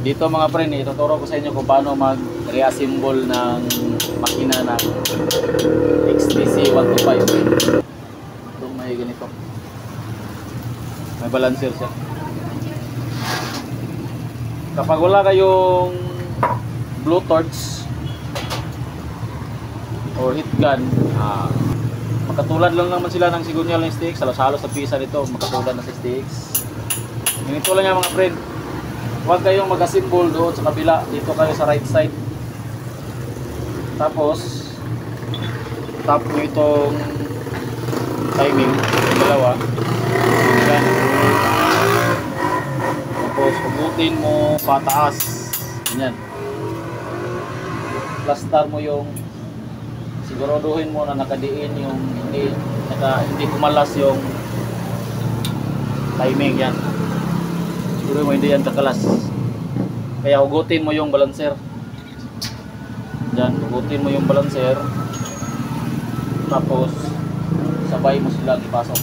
Dito mga friend, ituturo ko sa inyo kung paano mag-reassemble ng makina ng XTC 125. Ito may ganito. May balancer siya. Kapag wala kayong blowtorch or heat gun, magkatulad lang naman sila ng sigunyal ng STX. Halos-halos sa pisa nito, magkatulad na sa STX. Ganito lang yan mga friend. Huwag kayong mag-assemble doon sa kabila. Dito kayo sa right side. Tapos tap nyo itong timing, yung dalawa. Yan. Tapos hugutin mo pataas. Ganyan. Plastar mo yung, siguraduhin mo na nakadiin yung hindi kumalas yung timing. Yan. Siguro mo hindi yan kakalas. Kaya hugutin mo yung balancer. Yan, hugutin mo yung balancer. Tapos sabay mo sila ipasok.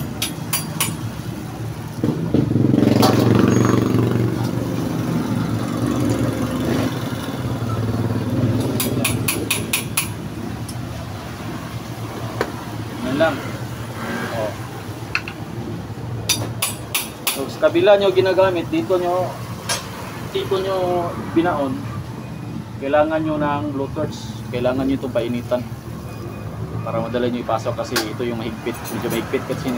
Yan lang. So, sa kabila nyo ginagamit, dito nyo binaon, kailangan nyo ng blowtorch, kailangan nyo itong painitan para madala nyo ipasok kasi ito yung mahigpit, medyo mahigpit kasi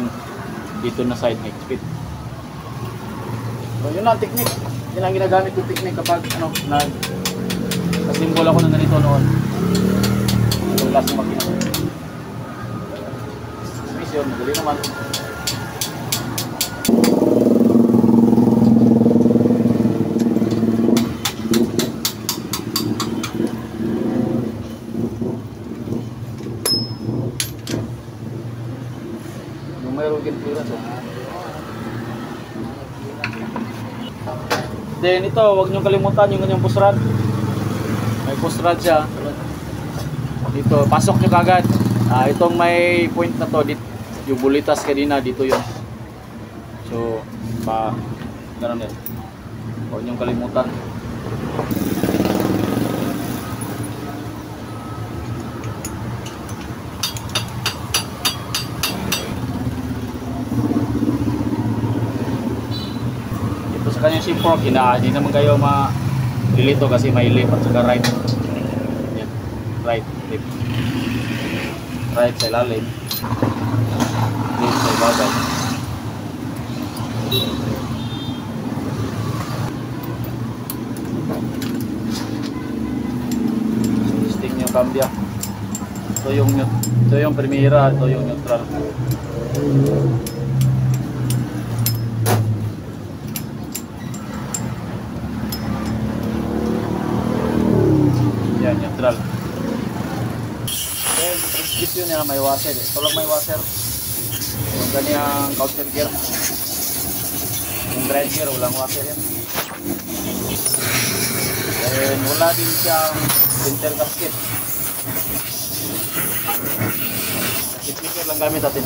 dito na side mahigpit. So yun lang technique, yun lang ginagamit yung technique kapag nag-assemble ako ng ganito noon. Ito last na makina. Space yun, madali naman. Then ito, huwag nyo kalimutan yung kanyang push rod. May push rod siya. Dito, pasok nyo kagad. Itong may point na to, dito, yung bulitas kanina, dito yun. So, gano'n yan. Huwag nyo kalimutan. Sa kanyang shift fork, hindi naman kayo malilito kasi may left at saka right. Yan. Right, left. Right sa ilalim. Left sa ibabaw. Sting yung cambia. Ito yung primera, ito yung neutral. Yan, neutral. Then, transmission niya may washer. Ito lang may washer. Yung ganyang counter gear. Yung drive gear, walang washer yan. Then, wala din siyang center gasket. Gasket lang gamit natin.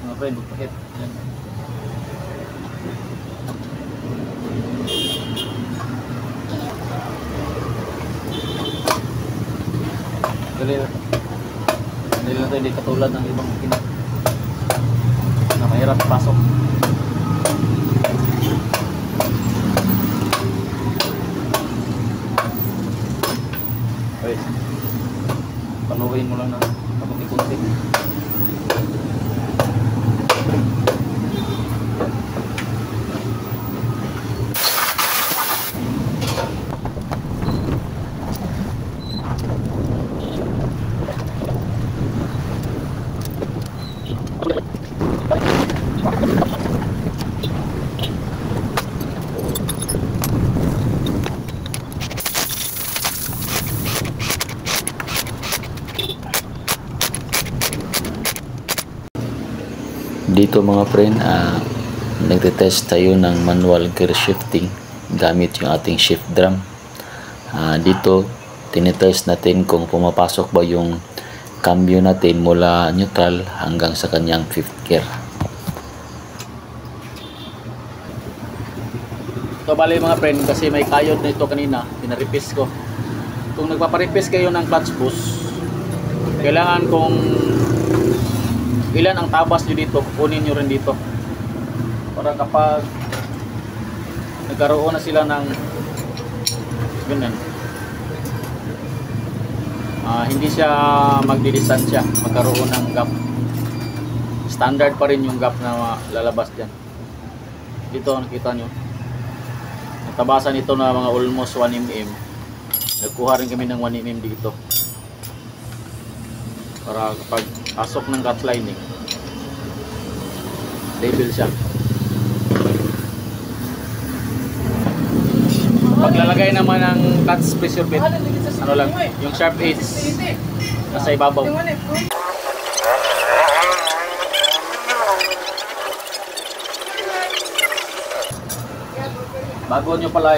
Mga friend, pakit. Yan. Dali lang ito, hindi katulad ng ibang makina na mahirap pasok. Okay, panuhin mo lang ng kapunti-punti. Dito mga friend, nagte-test tayo ng manual gear shifting gamit yung ating shift drum. Dito tinetest natin kung pumapasok ba yung cambio natin mula neutral hanggang sa kanyang fifth gear. Ito bali mga friend, kasi may kayod na ito kanina, pinaripis ko. Kung nagpaparipis kayo ng clutch push, kailangan kung ilan ang tabas nyo dito, kunin nyo rin dito. Para kapag nagkaroon na sila ng ganyan, hindi siya magdidistansya, magkaroon ng gap. Standard pa rin yung gap na lalabas dyan. Dito nakita nyo, natabasan ito na mga almost 1 mm. Nagkuha rin kami ng 1 mm dito para kapag pasok ng cut lining, stable siya. Paglalagay naman ng clutch pressure bit, ano lang, yung sharp edge nasa ibabaw. Bago nyo pala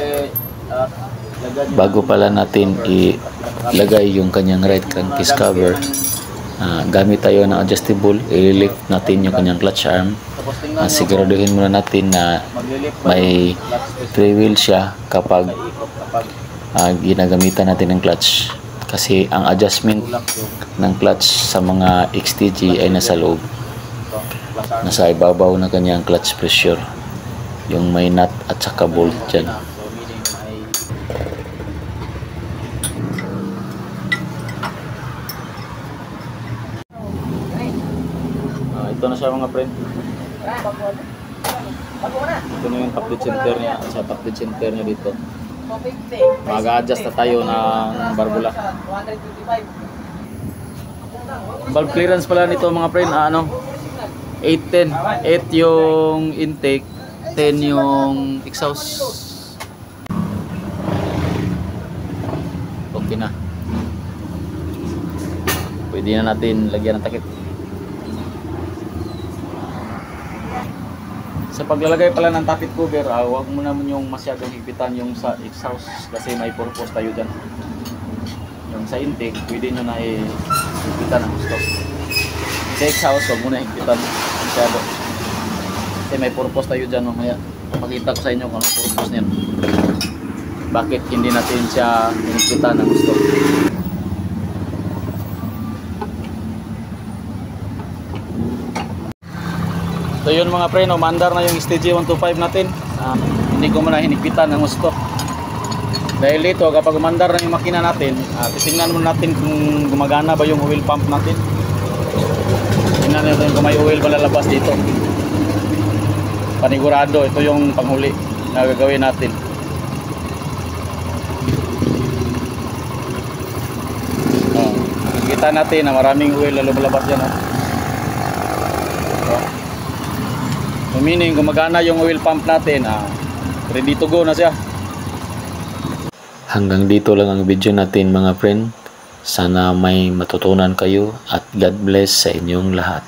Bago pala natin ilagay yung kanyang right crankcase cover, gamit tayo ng adjustable, i-lift natin yung kanyang clutch arm. Siguraduhin muna natin na may freewheel siya kapag ginagamitan natin ng clutch, kasi ang adjustment ng clutch sa mga XTG ay nasa loob, nasa ibabaw ng kanyang clutch pressure, yung may nut at saka bolt dyan. Ito na siya mga friend. Ito na yung top dead center niya at sa top dead center niya dito. Mag-adjust na tayo ng barbula. Valve clearance pala nito mga friend, 8-10. 8 yung intake, 10 yung exhaust. Okay na. Pwede na natin lagyan ng takip. Sa paglalagay pala ng tappet cover, huwag mo naman yung masyadong hipitan yung sa exhaust kasi may purpose tayo dyan. Yung sa intake, pwede nyo na hipitan ang gusto. Sa exhaust, huwag mo na hipitan masyado. Kasi may purpose tayo dyan mamaya. Pakita ko sa inyo kung anong purpose niyan. Bakit hindi natin siya hinipitan ang gusto. So yun mga pre, umandar na yung STG 125 natin. Hindi ko muna hinigpitan ng gusto. Dahil dito kapag umandar na yung makina natin, titingnan muna natin kung gumagana ba yung oil pump natin. Tingnan natin kung may oil ba lalabas dito. Panigurado, ito yung panghuli na gagawin natin. Kita natin na maraming oil na lumalabas yan. Meaning gumagana yung oil pump natin, ready to go na siya. Hanggang dito lang ang video natin mga friend. Sana may matutunan kayo at God bless sa inyong lahat.